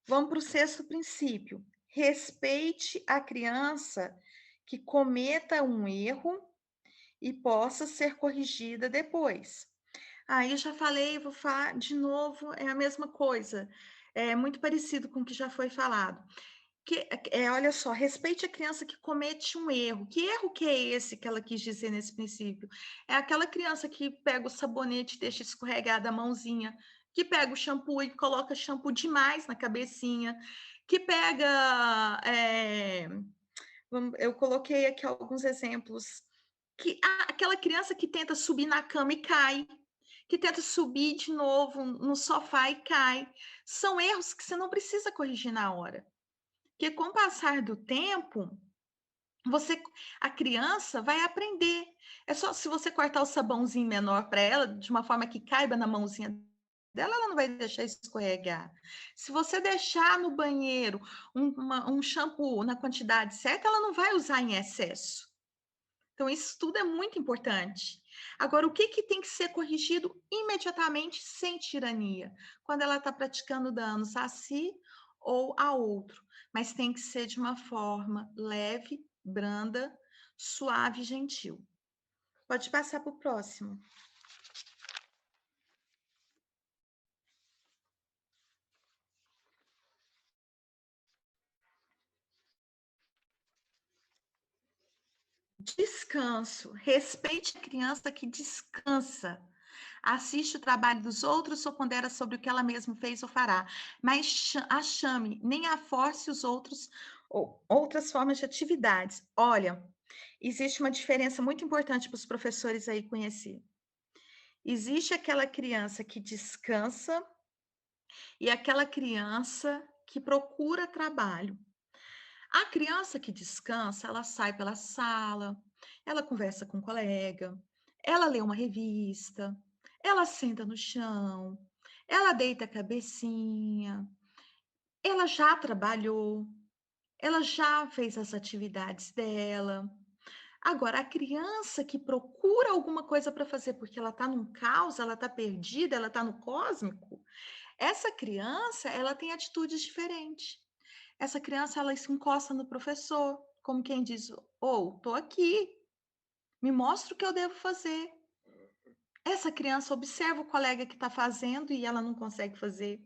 Vamos para o sexto princípio: respeite a criança que cometa um erro e possa ser corrigida depois. Aí eu já falei, vou falar de novo, é a mesma coisa, é muito parecido com o que já foi falado. Olha só, respeite a criança que comete um erro. Que erro que é esse que ela quis dizer nesse princípio? É aquela criança que pega o sabonete e deixa escorregar da mãozinha, que pega o shampoo e coloca shampoo demais na cabecinha, que pega, eu coloquei aqui alguns exemplos, aquela criança que tenta subir na cama e cai, que tenta subir de novo no sofá e cai. São erros que você não precisa corrigir na hora. Porque com o passar do tempo, a criança vai aprender. É só se você cortar o sabãozinho menor para ela, de uma forma que caiba na mãozinha dela, ela não vai deixar escorregar. Se você deixar no banheiro um shampoo na quantidade certa, ela não vai usar em excesso. Então, isso tudo é muito importante. Agora, o que, que tem que ser corrigido imediatamente, sem tirania? Quando ela está praticando danos a si ou a outro. Mas tem que ser de uma forma leve, branda, suave e gentil. Pode passar para o próximo. Descanso. Respeite a criança que descansa. Assiste o trabalho dos outros ou pondera sobre o que ela mesma fez ou fará, mas a chame, nem a force os outros ou outras formas de atividades. Olha, existe uma diferença muito importante para os professores aí conhecer. Existe aquela criança que descansa e aquela criança que procura trabalho. A criança que descansa, ela sai pela sala, ela conversa com um colega, ela lê uma revista, ela senta no chão, ela deita a cabecinha, ela já trabalhou, ela já fez as atividades dela. Agora, a criança que procura alguma coisa para fazer porque ela está num caos, ela está perdida, ela está no cósmico, essa criança, ela tem atitudes diferentes. Essa criança, ela se encosta no professor, como quem diz: "Ou, tô aqui, me mostra o que eu devo fazer". Essa criança observa o colega que está fazendo e ela não consegue fazer.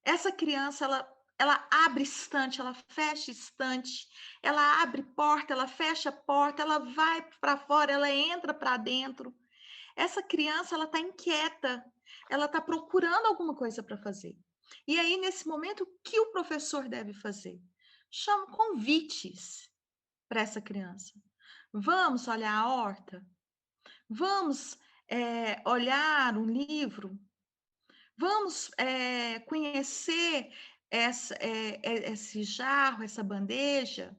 Essa criança, ela ela abre estante, ela fecha estante, ela abre porta, ela fecha porta, ela vai para fora, ela entra para dentro. Essa criança, ela está inquieta, ela está procurando alguma coisa para fazer. E aí, nesse momento, o que o professor deve fazer? Chama convites para essa criança. Vamos olhar a horta? Vamos olhar um livro? Vamos conhecer esse jarro, essa bandeja?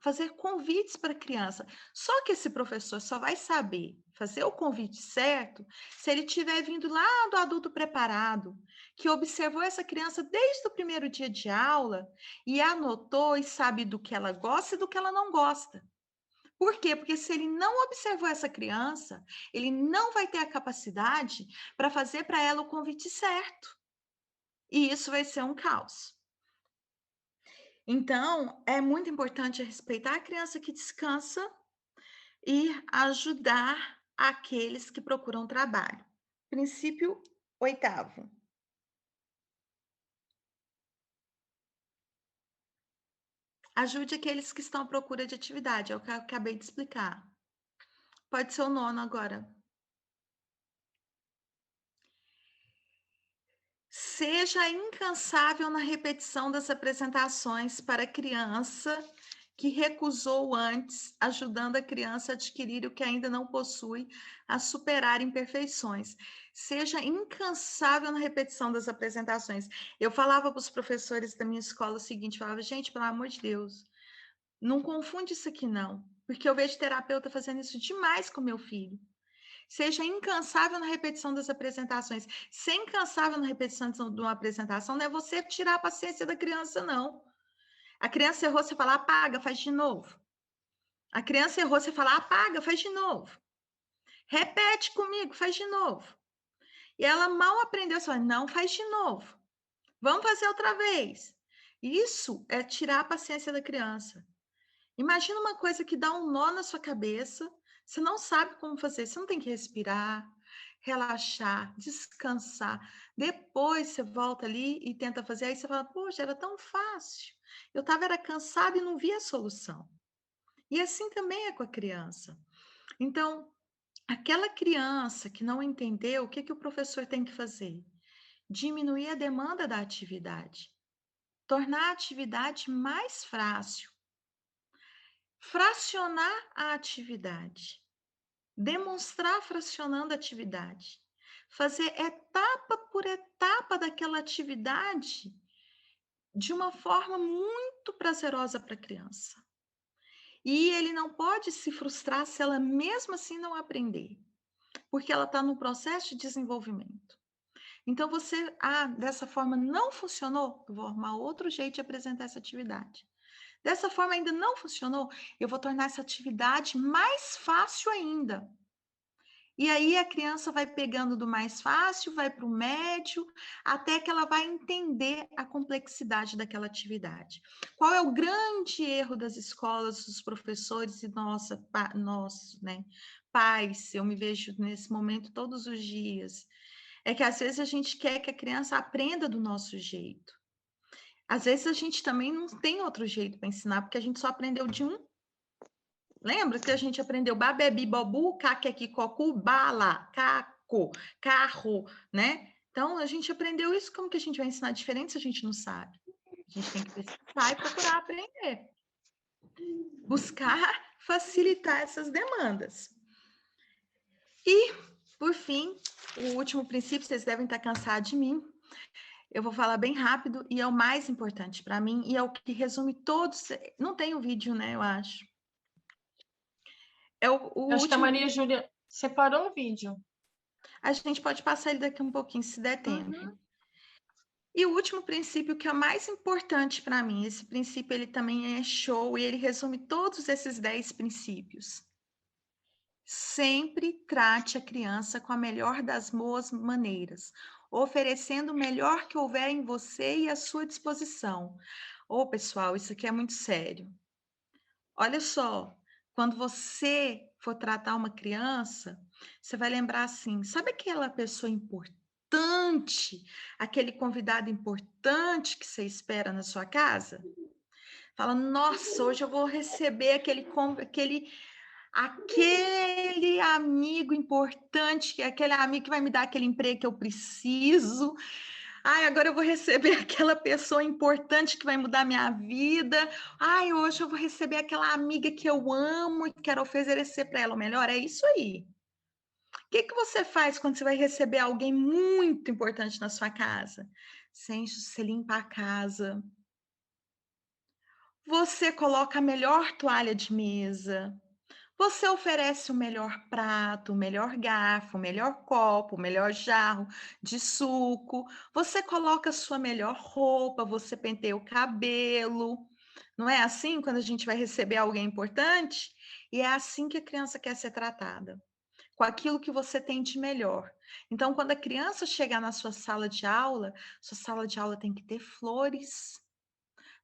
Fazer convites para a criança. Só que esse professor só vai saber fazer o convite certo se ele tiver vindo lá do adulto preparado, que observou essa criança desde o primeiro dia de aula e anotou e sabe do que ela gosta e do que ela não gosta. Por quê? Porque se ele não observou essa criança, ele não vai ter a capacidade para fazer para ela o convite certo. E isso vai ser um caos. Então, é muito importante respeitar a criança que descansa e ajudar aqueles que procuram trabalho. Princípio 8º. Ajude aqueles que estão à procura de atividade, é o que eu acabei de explicar. Pode ser o 9º agora. Seja incansável na repetição das apresentações para a criança que recusou antes, ajudando a criança a adquirir o que ainda não possui, a superar imperfeições. Seja incansável na repetição das apresentações. Eu falava para os professores da minha escola o seguinte, falava, gente, pelo amor de Deus, não confunde isso aqui não, porque eu vejo terapeuta fazendo isso demais com meu filho. Seja incansável na repetição das apresentações. Ser incansável na repetição de uma apresentação não é você tirar a paciência da criança, não. A criança errou, você fala, apaga, faz de novo. A criança errou, você fala, apaga, faz de novo. Repete comigo, faz de novo. E ela mal aprendeu, você fala, não, faz de novo. Vamos fazer outra vez. Isso é tirar a paciência da criança. Imagina uma coisa que dá um nó na sua cabeça, você não sabe como fazer, você não tem que respirar, relaxar, descansar. Depois você volta ali e tenta fazer, aí você fala, poxa, era tão fácil. Eu era cansada e não via a solução. E assim também é com a criança. Então, aquela criança que não entendeu, o que, que o professor tem que fazer? Diminuir a demanda da atividade, tornar a atividade mais fácil, fracionar a atividade, demonstrar fracionando a atividade, fazer etapa por etapa daquela atividade de uma forma muito prazerosa para a criança. E ele não pode se frustrar se ela mesmo assim não aprender, porque ela está no processo de desenvolvimento. Então você, dessa forma não funcionou, eu vou arrumar outro jeito de apresentar essa atividade. Dessa forma ainda não funcionou, eu vou tornar essa atividade mais fácil ainda. E aí a criança vai pegando do mais fácil, vai para o médio, até que ela vai entender a complexidade daquela atividade. Qual é o grande erro das escolas, dos professores e nossos, né, pais? Eu me vejo nesse momento todos os dias. É que às vezes a gente quer que a criança aprenda do nosso jeito. Às vezes a gente também não tem outro jeito para ensinar, porque a gente só aprendeu de um. Lembra que a gente aprendeu babebi, bobu, caquequi, cocu, bala, caco, carro, né? Então, a gente aprendeu isso, como que a gente vai ensinar diferente se a gente não sabe? A gente tem que pesquisar e procurar aprender. Buscar facilitar essas demandas. E, por fim, o último princípio, vocês devem estar cansados de mim. Eu vou falar bem rápido e é o mais importante para mim e é o que resume todos. Não tem o vídeo, né? Eu acho. É o Acho último. que a Maria Júlia separou o vídeo. A gente pode passar ele daqui um pouquinho, se der tempo. Uhum. E o último princípio, que é o mais importante para mim, esse princípio ele também é show e ele resume todos esses 10 princípios. Sempre trate a criança com a melhor das boas maneiras, oferecendo o melhor que houver em você e à sua disposição. Ô, pessoal, isso aqui é muito sério. Olha só, quando você for tratar uma criança, você vai lembrar assim, sabe aquela pessoa importante? aquele convidado importante que você espera na sua casa? Fala, nossa, hoje eu vou receber aquele amigo importante, que é aquele amigo que vai me dar aquele emprego que eu preciso. Ai, agora eu vou receber aquela pessoa importante que vai mudar minha vida. Ai, hoje eu vou receber aquela amiga que eu amo e quero oferecer para ela o melhor. É isso aí. O que você faz quando você vai receber alguém muito importante na sua casa? Você limpa a casa, você coloca a melhor toalha de mesa, você oferece o melhor prato, o melhor garfo, o melhor copo, o melhor jarro de suco, você coloca a sua melhor roupa, você penteia o cabelo. Não é assim quando a gente vai receber alguém importante? E é assim que a criança quer ser tratada, com aquilo que você tem de melhor. Então, quando a criança chegar na sua sala de aula tem que ter flores,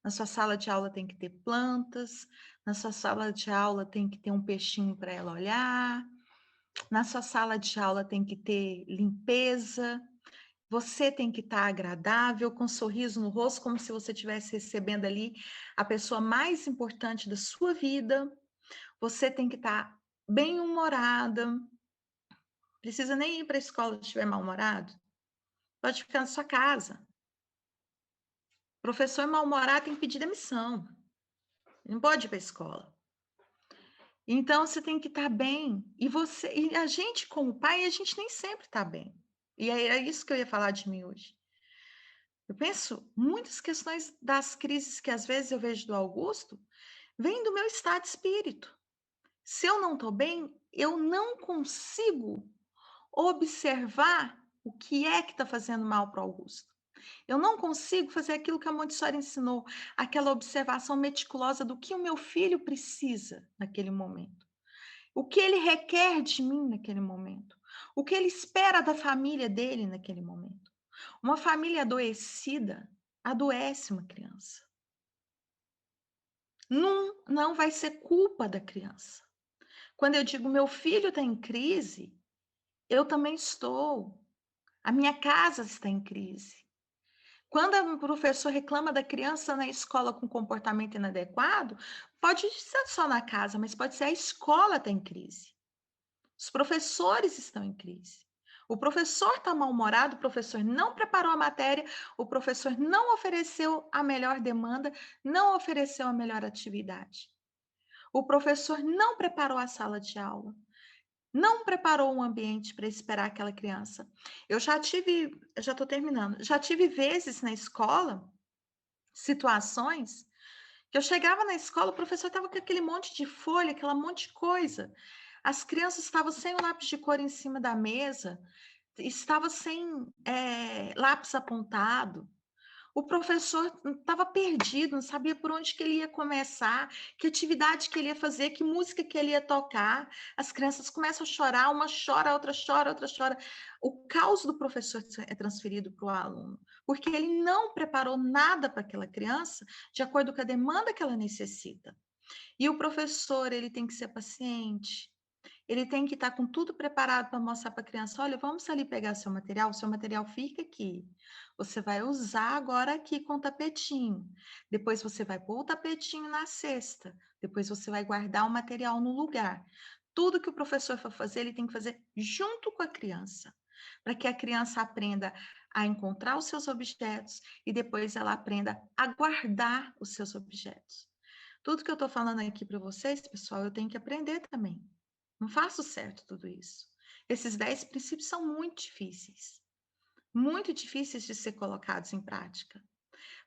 na sua sala de aula tem que ter plantas, na sua sala de aula tem que ter um peixinho para ela olhar, na sua sala de aula tem que ter limpeza, você tem que estar agradável, com um sorriso no rosto, como se você estivesse recebendo ali a pessoa mais importante da sua vida. Você tem que estar bem-humorada. Precisa nem ir para a escola se estiver mal-humorado. Pode ficar na sua casa. Professor mal-humorado tem que pedir demissão. Não pode ir para a escola. Então, você tem que estar bem. E a gente, como pai, a gente nem sempre está bem. E é isso que eu ia falar de mim hoje. Eu penso, muitas questões das crises que às vezes eu vejo do Augusto, vêm do meu estado de espírito. Se eu não estou bem, eu não consigo observar o que é que está fazendo mal para o Augusto. Eu não consigo fazer aquilo que a Montessori ensinou, aquela observação meticulosa do que o meu filho precisa naquele momento. O que ele requer de mim naquele momento? O que ele espera da família dele naquele momento? Uma família adoecida adoece uma criança. Não vai ser culpa da criança. Quando eu digo meu filho está em crise, eu também estou. A minha casa está em crise. Quando o professor reclama da criança na escola com comportamento inadequado, pode ser só na casa, mas pode ser a escola está em crise. Os professores estão em crise. O professor está mal-humorado, o professor não preparou a matéria, o professor não ofereceu a melhor demanda, não ofereceu a melhor atividade. O professor não preparou a sala de aula, não preparou um ambiente para esperar aquela criança. Eu já estou terminando, já tive vezes na escola, situações, que eu chegava na escola, o professor estava com aquele monte de folha, aquela monte de coisa. As crianças estavam sem o lápis de cor em cima da mesa, estava sem lápis apontado. O professor estava perdido, não sabia por onde que ele ia começar, que atividade que ele ia fazer, que música que ele ia tocar. As crianças começam a chorar, uma chora, a outra chora, a outra chora. O caos do professor é transferido para o aluno, porque ele não preparou nada para aquela criança de acordo com a demanda que ela necessita. E o professor, ele tem que ser paciente, ele tem que estar com tudo preparado para mostrar para a criança, olha, vamos ali pegar seu material fica aqui. Você vai usar agora aqui com o tapetinho. Depois você vai pôr o tapetinho na cesta. Depois você vai guardar o material no lugar. Tudo que o professor for fazer, ele tem que fazer junto com a criança, para que a criança aprenda a encontrar os seus objetos e depois ela aprenda a guardar os seus objetos. Tudo que eu estou falando aqui para vocês, pessoal, eu tenho que aprender também. Não faço certo tudo isso. Esses 10 princípios são muito difíceis de ser colocados em prática.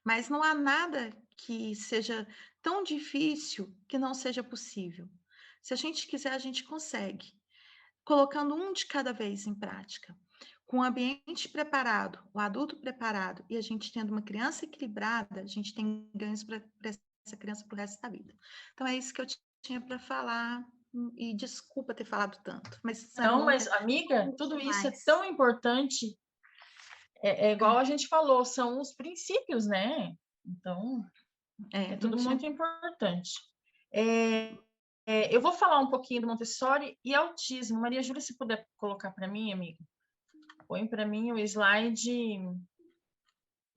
Mas não há nada que seja tão difícil que não seja possível. Se a gente quiser, a gente consegue. Colocando um de cada vez em prática. Com o ambiente preparado, o adulto preparado e a gente tendo uma criança equilibrada, a gente tem ganhos para essa criança para o resto da vida. Então, é isso que eu tinha para falar. E desculpa ter falado tanto, mas Não, mas amiga, tudo isso é tão importante. É igual a gente falou, são os princípios, né? Então, é tudo muito importante. Eu vou falar um pouquinho do Montessori e autismo. Maria Júlia, se puder colocar para mim, amiga. Põe para mim o slide...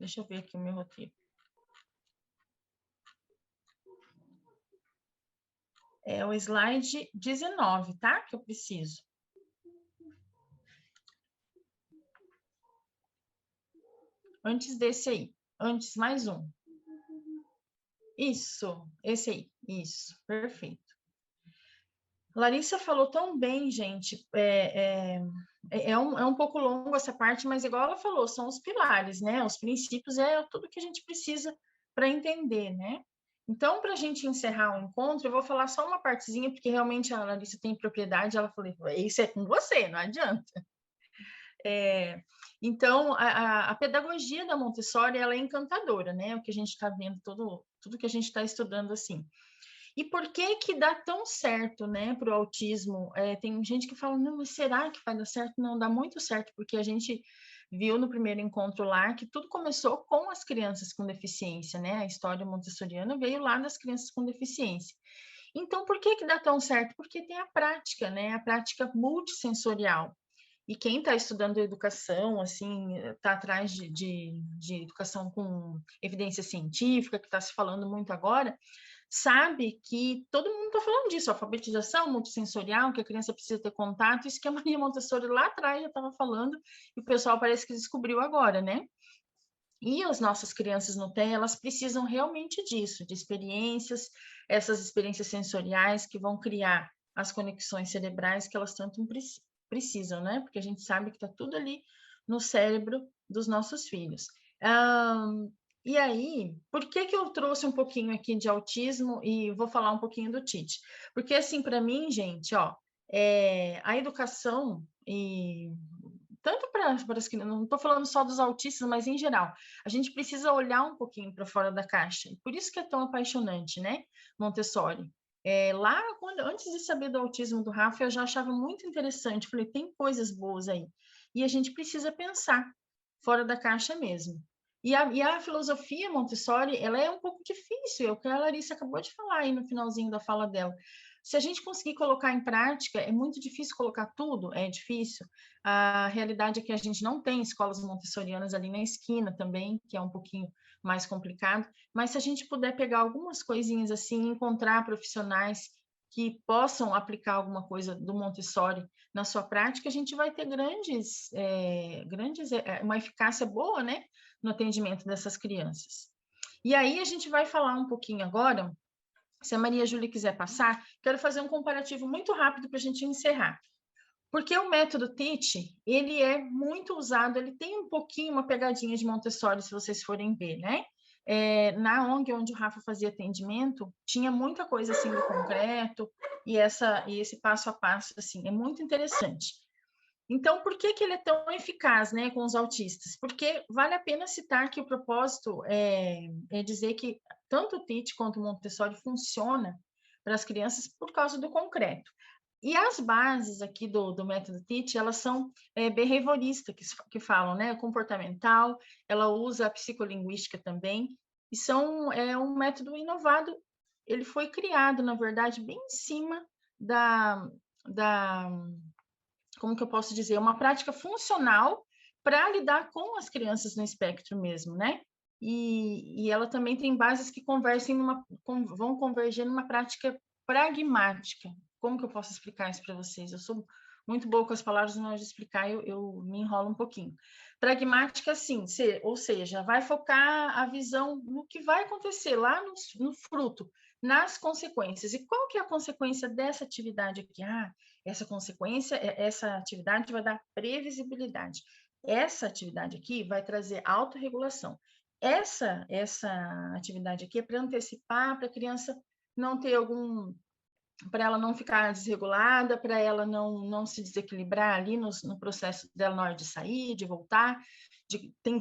Deixa eu ver aqui o meu roteiro. É o slide 19, tá? Que eu preciso. Antes desse aí. Antes, mais um. Isso, esse aí. Isso, perfeito. Larissa falou tão bem, gente. É um pouco longo essa parte, mas igual ela falou, são os pilares, né? Os princípios é tudo que a gente precisa para entender, né? Então, para a gente encerrar o encontro, eu vou falar só uma partezinha, porque realmente a Larissa tem propriedade. Ela falou, isso é com você, não adianta. Então, a pedagogia da Montessori, ela é encantadora, né? O que a gente está vendo, tudo que a gente está estudando assim. E por que que dá tão certo, né, para o autismo? Tem gente que fala, não, mas será que vai dar certo? Não, dá muito certo, porque a gente viu no primeiro encontro lá que tudo começou com as crianças com deficiência, né? A história montessoriana veio lá das crianças com deficiência. Então, por que que dá tão certo? Porque tem a prática, né? A prática multissensorial. E quem está estudando educação, assim, está atrás de educação com evidência científica, que está se falando muito agora, sabe que todo mundo está falando disso, alfabetização multissensorial, que a criança precisa ter contato, isso que a Maria Montessori lá atrás já estava falando, e o pessoal parece que descobriu agora, né? E as nossas crianças no TEA, elas precisam realmente disso, de experiências, essas experiências sensoriais que vão criar as conexões cerebrais que elas tanto precisam, né? Porque a gente sabe que está tudo ali no cérebro dos nossos filhos. E aí, por que que eu trouxe um pouquinho aqui de autismo e vou falar um pouquinho do TIT? Porque, assim, para mim, gente, ó, a educação e tanto para as crianças, não estou falando só dos autistas, mas em geral, a gente precisa olhar um pouquinho para fora da caixa. E por isso que é tão apaixonante, né, Montessori? Lá, antes de saber do autismo do Rafa, eu já achava muito interessante. Falei, tem coisas boas aí. E a gente precisa pensar fora da caixa mesmo. E a filosofia Montessori, ela é um pouco difícil, é o que a Larissa acabou de falar aí no finalzinho da fala dela. Se a gente conseguir colocar em prática, é muito difícil colocar tudo, é difícil. A realidade é que a gente não tem escolas montessorianas ali na esquina também, que é um pouquinho mais complicado, mas se a gente puder pegar algumas coisinhas assim, encontrar profissionais que possam aplicar alguma coisa do Montessori na sua prática, a gente vai ter uma eficácia boa, né, no atendimento dessas crianças. E aí a gente vai falar um pouquinho agora, se a Maria Júlia quiser passar, quero fazer um comparativo muito rápido para a gente encerrar. Porque o método TIT, ele é muito usado, ele tem um pouquinho uma pegadinha de Montessori, se vocês forem ver, né? Na ONG onde o Rafa fazia atendimento, tinha muita coisa assim do concreto e esse passo a passo, assim, é muito interessante. Então, por que que ele é tão eficaz, né, com os autistas? Porque vale a pena citar que o propósito é dizer que tanto o TIT quanto o Montessori funciona para as crianças por causa do concreto. E as bases aqui do método TIT, elas são behavioristas, que falam, né? Comportamental, ela usa a psicolinguística também, e um método inovado. Ele foi criado, na verdade, bem em cima da como que eu posso dizer, uma prática funcional para lidar com as crianças no espectro mesmo, né? E ela também tem bases que vão converger numa prática pragmática. Como que eu posso explicar isso para vocês? Eu sou muito boa com as palavras, na hora de explicar eu me enrolo um pouquinho. Pragmática, sim, ou seja, vai focar a visão no que vai acontecer lá no fruto, nas consequências. E qual que é a consequência dessa atividade aqui? Essa atividade vai dar previsibilidade. Essa atividade aqui vai trazer autorregulação. Essa atividade aqui é para antecipar, para a criança não ter para ela não ficar desregulada, para ela não se desequilibrar ali no processo dela na hora de sair, de voltar.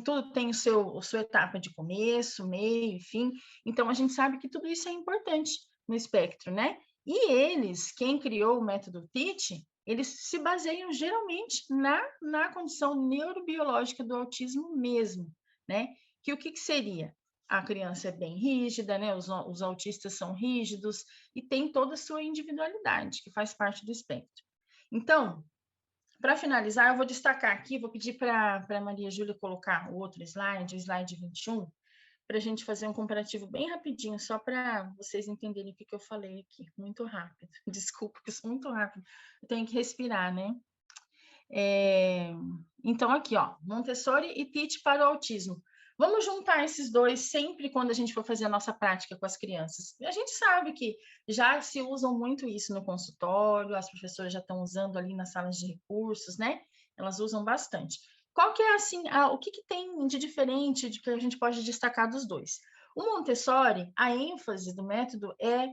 Tudo tem a sua etapa de começo, meio e fim. Então, a gente sabe que tudo isso é importante no espectro, né? E quem criou o método TIT, eles se baseiam geralmente na condição neurobiológica do autismo mesmo, né? Que o que seria? A criança é bem rígida, né? Os autistas são rígidos e tem toda a sua individualidade, que faz parte do espectro. Então, para finalizar, eu vou destacar aqui, vou pedir para a Maria Júlia colocar o outro slide, o slide 21, para a gente fazer um comparativo bem rapidinho, só para vocês entenderem o que eu falei aqui, muito rápido. Desculpa, que eu sou muito rápido, eu tenho que respirar, né? Então, aqui, ó, Montessori e Teach para o autismo. Vamos juntar esses dois sempre quando a gente for fazer a nossa prática com as crianças. A gente sabe que já se usam muito isso no consultório, as professoras já estão usando ali nas salas de recursos, né? Elas usam bastante. Qual que é, assim, o que tem de diferente de que a gente pode destacar dos dois? O Montessori, a ênfase do método é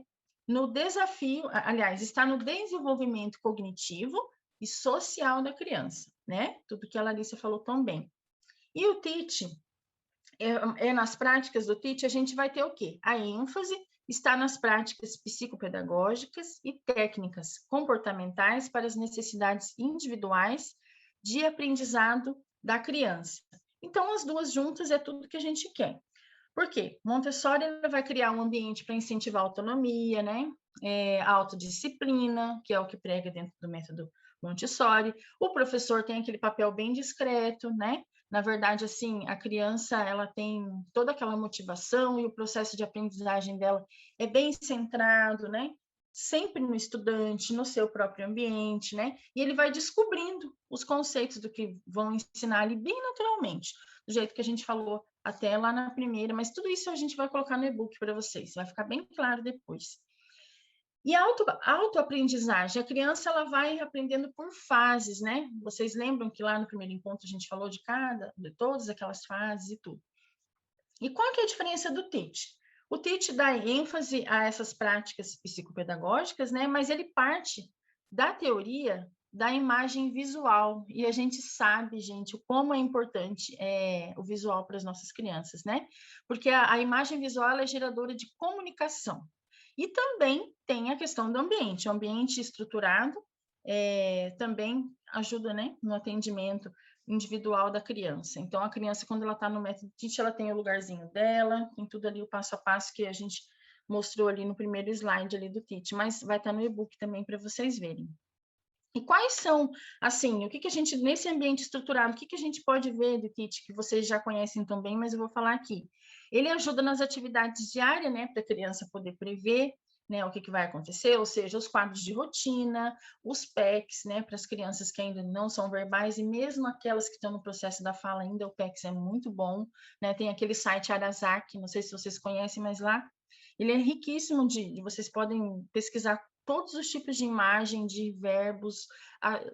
no desafio, aliás, está no desenvolvimento cognitivo e social da criança, né? Tudo que a Larissa falou tão bem. E o Teach, nas práticas do Teach, a gente vai ter o quê? A ênfase está nas práticas psicopedagógicas e técnicas comportamentais para as necessidades individuais de aprendizado da criança. Então, as duas juntas é tudo que a gente quer. Por quê? Montessori vai criar um ambiente para incentivar a autonomia, né? A autodisciplina, que é o que prega dentro do método Montessori. O professor tem aquele papel bem discreto, né? Na verdade, assim, a criança, ela tem toda aquela motivação e o processo de aprendizagem dela é bem centrado, né? Sempre no estudante, no seu próprio ambiente, né? E ele vai descobrindo os conceitos do que vão ensinar ali bem naturalmente, do jeito que a gente falou até lá na primeira, mas tudo isso a gente vai colocar no e-book para vocês, vai ficar bem claro depois. E a autoaprendizagem, a criança ela vai aprendendo por fases, né? Vocês lembram que lá no primeiro encontro a gente falou de todas aquelas fases e tudo. E qual que é a diferença do Teach? O Teach dá ênfase a essas práticas psicopedagógicas, né? Mas ele parte da teoria da imagem visual. E a gente sabe, gente, como é importante o visual para as nossas crianças, né? Porque a imagem visual é geradora de comunicação. E também tem a questão do ambiente. O ambiente estruturado também ajuda, né, no atendimento individual da criança. Então, a criança, quando ela está no método Teach, ela tem o lugarzinho dela, tem tudo ali, o passo a passo que a gente mostrou ali no primeiro slide ali do Teach, mas vai estar no e-book também para vocês verem. E quais são, assim, o que a gente, nesse ambiente estruturado, o que a gente pode ver do Teach, que vocês já conhecem também, mas eu vou falar aqui. Ele ajuda nas atividades diárias, né, para a criança poder prever, né, o que vai acontecer, ou seja, os quadros de rotina, os PECs, né, para as crianças que ainda não são verbais, e mesmo aquelas que estão no processo da fala ainda, o PECs é muito bom, né, tem aquele site Arasaki, não sei se vocês conhecem, mas lá, ele é riquíssimo vocês podem pesquisar todos os tipos de imagem, de verbos,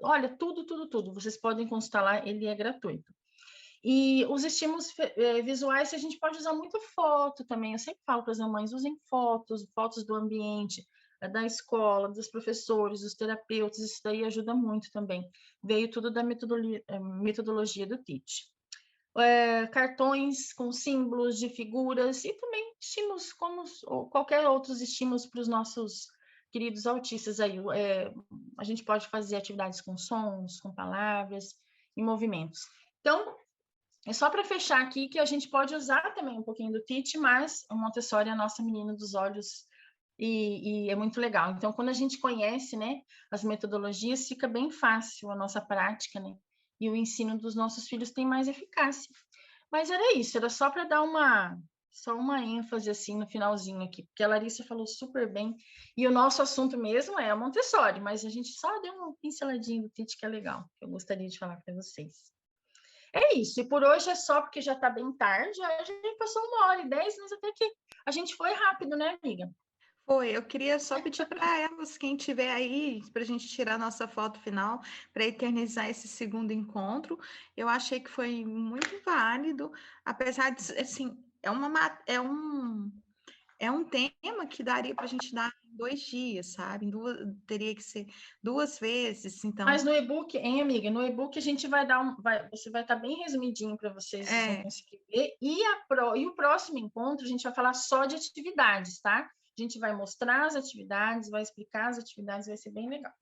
olha, tudo, vocês podem consultar lá, ele é gratuito. E os estímulos visuais, a gente pode usar muito foto também. Eu sempre falo para as mamães, usem fotos do ambiente, da escola, dos professores, dos terapeutas, isso daí ajuda muito também. Veio tudo da metodologia do Teach. Cartões com símbolos de figuras e também estímulos como qualquer outros estímulos para os nossos queridos autistas aí. A gente pode fazer atividades com sons, com palavras e movimentos. Então, é só para fechar aqui que a gente pode usar também um pouquinho do Teach, mas o Montessori é a nossa menina dos olhos e é muito legal. Então, quando a gente conhece, né, as metodologias, fica bem fácil a nossa prática, né? E o ensino dos nossos filhos tem mais eficácia. Mas era isso, era só para dar só uma ênfase assim no finalzinho aqui, porque a Larissa falou super bem. E o nosso assunto mesmo é a Montessori, mas a gente só deu uma pinceladinha do Teach que é legal, que eu gostaria de falar para vocês. É isso, e por hoje é só porque já está bem tarde, já passou 1h10, mas até que a gente foi rápido, né, amiga? Foi, eu queria só pedir para elas, quem tiver aí, para a gente tirar nossa foto final, para eternizar esse segundo encontro. Eu achei que foi muito válido, apesar de, assim, é um tema que daria para a gente dar em 2 dias, sabe? Teria que ser 2 vezes, então... Mas no e-book, hein, amiga? No e-book a gente vai dar você vai estar bem resumidinho para vocês vão conseguir ver. E o próximo encontro a gente vai falar só de atividades, tá? A gente vai mostrar as atividades, vai explicar as atividades, vai ser bem legal.